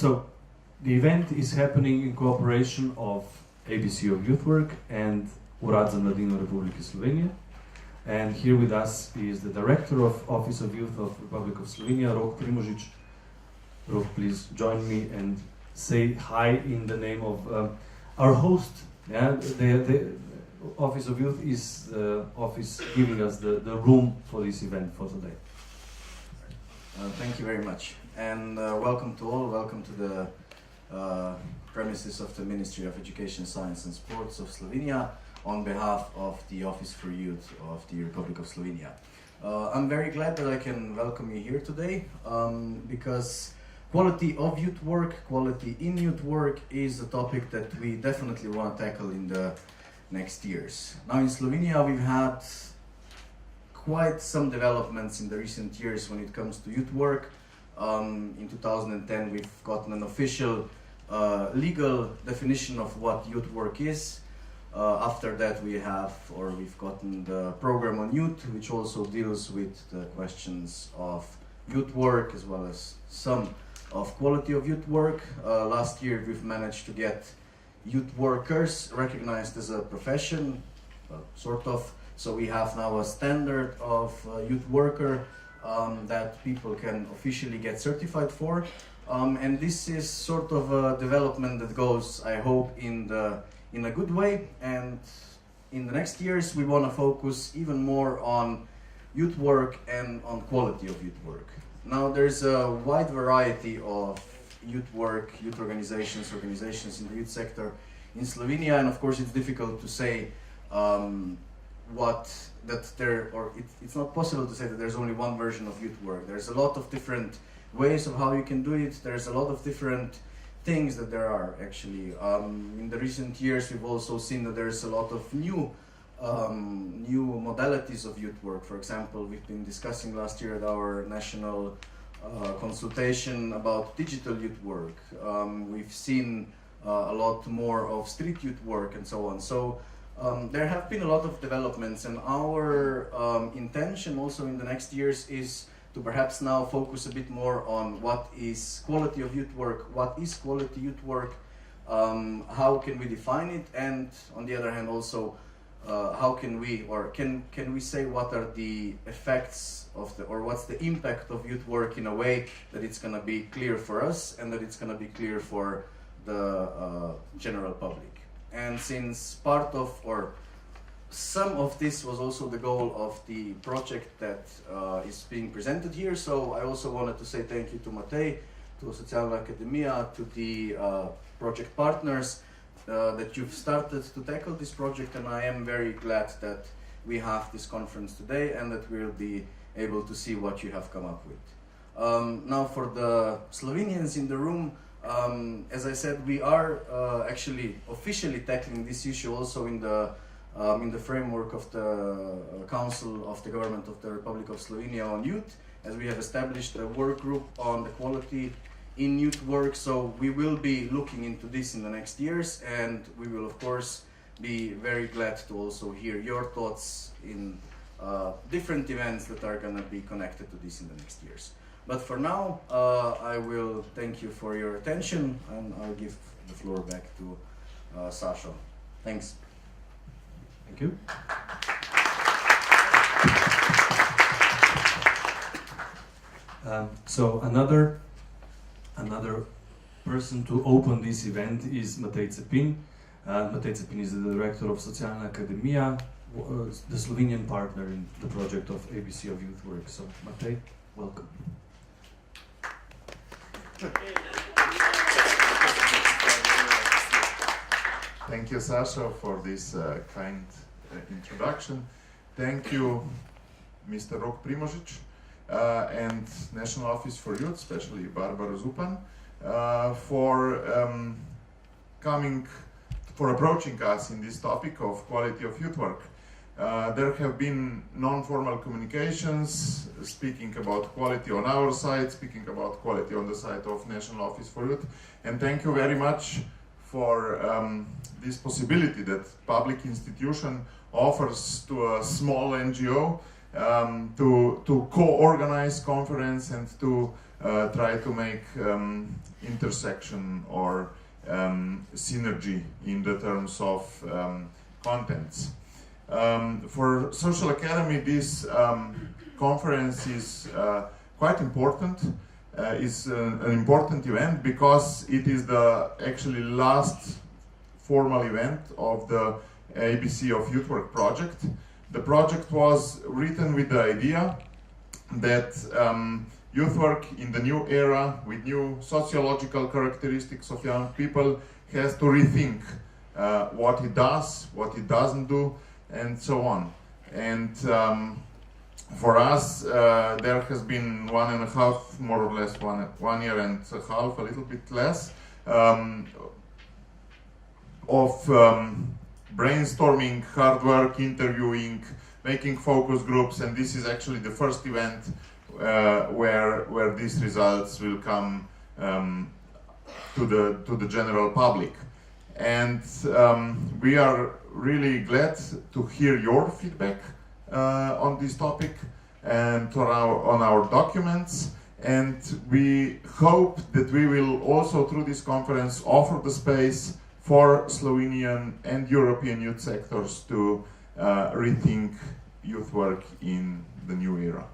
So the event is happening in cooperation of ABC of Youth Work and Urad za mladino Republike Slovenia. And here with us is the Director of Office of Youth of Republic of Slovenia, Primožič. Please join me and say hi in the name of our host. Yeah, the Office of Youth is the office giving us the room for this event for today. Thank you very much, and welcome to all. Welcome to the premises of the Ministry of Education, Science and Sports of Slovenia on behalf of the Office for Youth of the Republic of Slovenia. I'm very glad that I can welcome you here today because quality of youth work, quality in youth work is a topic that we definitely want to tackle in the next years. Now in Slovenia we've had quite some developments in the recent years when it comes to youth work. In 2010 we've gotten an official legal definition of what youth work is. After that we've gotten the program on youth, which also deals with the questions of youth work as well as some of quality of youth work. Last year we've managed to get youth workers recognized as a profession, sort of. So we have now a standard of youth worker that people can officially get certified for. And this is sort of a development that goes, I hope, in a good way. And in the next years we want to focus even more on youth work and on quality of youth work. Now there's a wide variety of youth work, youth organizations in the youth sector in Slovenia, and of course it's difficult to say it's not possible to say that there's only one version of youth work. There's a lot of different ways of how you can do it. There's a lot of different things that there are actually. In the recent years we've also seen that there's a lot of new modalities of youth work. For example, we've been discussing last year at our national consultation about digital youth work. We've seen a lot more of street youth work and so on. So there have been a lot of developments, and our intention also in the next years is to perhaps now focus a bit more on what is quality of youth work, what is quality youth work, how can we define it, and on the other hand also how can we say what are the effects of what's the impact of youth work in a way that it's going to be clear for us and that it's going to be clear for the general public. And since some of this was also the goal of the project that is being presented here, so I also wanted to say thank you to Matej, to Socialna akademija, to the project partners that you've started to tackle this project, and I am very glad that we have this conference today and that we'll be able to see what you have come up with. Now for the Slovenians in the room, as I said, we are actually officially tackling this issue also in the framework of the Council of the Government of the Republic of Slovenia on Youth, as we have established a work group on the quality in youth work. So we will be looking into this in the next years, and we will of course be very glad to also hear your thoughts in different events that are going to be connected to this in the next years. But for now, I will thank you for your attention, and I'll give the floor back to Sasha. Thanks. Thank you. So another person to open this event is Matej Cepin. Matej Cepin is the director of Socialna akademija, the Slovenian partner in the project of ABC of Youth Work. So Matej, welcome. Thank you, Sasha, for this kind introduction. Thank you, Mr. Primožič and National Office for Youth, especially Barbara Zupan, for approaching us in this topic of quality of youth work. There have been non-formal communications speaking about quality on our side, speaking about quality on the side of National Office for Youth, and thank you very much for this possibility that public institution offers to a small NGO to co-organize conference and to try to make intersection or synergy in the terms of contents. For Social Academy, this conference is quite important. It's an important event because it is the actually last formal event of the ABC of Youth Work project. The project was written with the idea that youth work in the new era with new sociological characteristics of young people has to rethink what it does, what it doesn't do, and so on. And for us, there has been 1.5, more or less 1 year and a half, a little bit less, of brainstorming, hard work, interviewing, making focus groups, and this is actually the first event where these results will come to the general public. And we are really glad to hear your feedback on this topic and on our documents, and we hope that we will also through this conference offer the space for Slovenian and European youth sectors to rethink youth work in the new era.